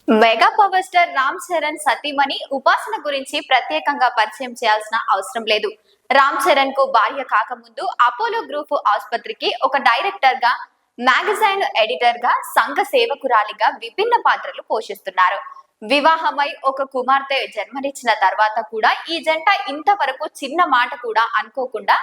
Mega power star Ram Charan సతీమణి ఉపాసన గురించి ప్రత్యేకంగా పరిచయం చేయాల్సిన అవసరం లేదు. రామ్ చరణ్ కు భార్య కాకముందు అపోలో గ్రూప్ ఆసుపత్రికి ఒక డైరెక్టర్ గా, మ్యాగజైన్ ఎడిటర్ గా, సంఘ సేవకురాలిగా విభిన్న పాత్రలు పోషిస్తున్నారు. వివాహమై ఒక కుమార్తె జన్మనిచ్చిన తర్వాత కూడా ఈ జంట ఇంతవరకు చిన్న మాట కూడా అనుకోకుండా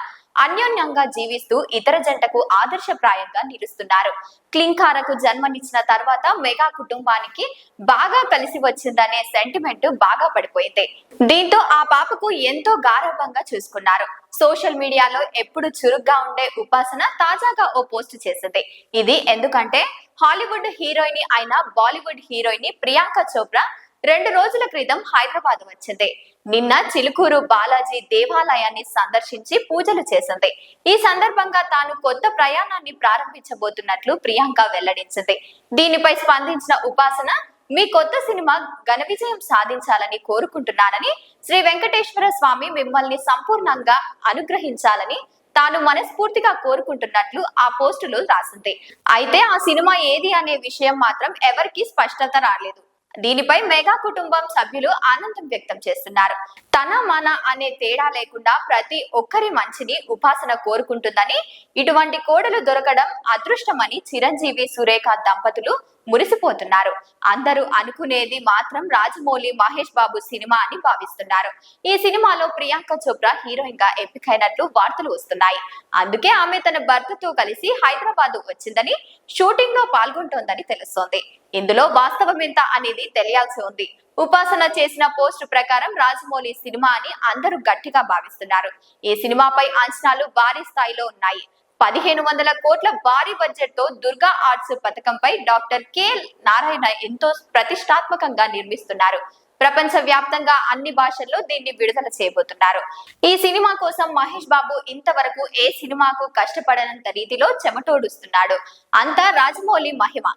అన్యోన్యంగా జీవిస్తూ ఇతర జంటకు ఆదర్శప్రాయంగా నిలుస్తున్నారు. క్లింకారకు జన్మనిచ్చిన తర్వాత మెగా కుటుంబానికి బాగా కలిసి వచ్చిందనే సెంటిమెంట్ బాగా పడిపోయింది. దీంతో ఆ పాపకు ఎంతో గారాబంగా చూసుకున్నారు. సోషల్ మీడియాలో ఎప్పుడు చురుగ్గా ఉండే ఉపాసన తాజాగా ఓ పోస్ట్ చేసింది. ఇది ఎందుకంటే హాలీవుడ్ హీరోయిన్ అయిన బాలీవుడ్ హీరోయిన్ ప్రియాంక చోప్రా 2 రోజుల క్రితం హైదరాబాద్ వచ్చింది. నిన్న చిలుకూరు బాలాజీ దేవాలయాన్ని సందర్శించి పూజలు చేసింది. ఈ సందర్భంగా తాను కొత్త ప్రయాణాన్ని ప్రారంభించబోతున్నట్లు ప్రియాంక వెల్లడించింది. దీనిపై స్పందించిన ఉపాసన, మీ కొత్త సినిమా ఘన విజయం సాధించాలని కోరుకుంటున్నానని, శ్రీ వెంకటేశ్వర స్వామి మిమ్మల్ని సంపూర్ణంగా అనుగ్రహించాలని తాను మనస్ఫూర్తిగా కోరుకుంటున్నట్లు ఆ పోస్టులో రాసింది. అయితే ఆ సినిమా ఏది అనే విషయం మాత్రం ఎవరికీ స్పష్టత రాలేదు. దీనిపై మెగా కుటుంబం సభ్యులు ఆనందం వ్యక్తం చేస్తున్నారు. తన మన అనే తేడా లేకుండా ప్రతి ఒక్కరి మంచిని ఉపాసన కోరుకుంటుందని, ఇటువంటి కోడలు దొరకడం అదృష్టమని చిరంజీవి సురేఖ దంపతులు మురిసిపోతున్నారు. అందరూ అనుకునేది మాత్రం రాజమౌళి మహేష్ బాబు సినిమా అని భావిస్తున్నారు. ఈ సినిమాలో ప్రియాంక చోప్రా హీరోయిన్ గా ఎంపికైనట్లు వార్తలు వస్తున్నాయి. అందుకే ఆమె తన భర్తతో కలిసి హైదరాబాద్ వచ్చిందని, షూటింగ్ లో పాల్గొంటోందని తెలుస్తోంది. ఇందులో వాస్తవం ఎంత అనేది తెలియాల్సి ఉంది. ఉపాసన చేసిన పోస్ట్ ప్రకారం రాజమౌళి సినిమా అని అందరూ గట్టిగా భావిస్తున్నారు. ఈ సినిమాపై అంచనాలు భారీ స్థాయిలో ఉన్నాయి. 1500 కోట్ల భారీ బడ్జెట్ తో దుర్గా ఆర్ట్స్ పథకంపై డాక్టర్ కె నారాయణ ఎంతో ప్రతిష్టాత్మకంగా నిర్మిస్తున్నారు. ప్రపంచ వ్యాప్తంగా అన్ని భాషల్లో దీన్ని విడుదల చేయబోతున్నారు. ఈ సినిమా కోసం మహేష్ బాబు ఇంతవరకు ఏ సినిమాకు కష్టపడనంత రీతిలో చెమటోడుస్తున్నాడు. అంతా రాజమౌళి మహిమ.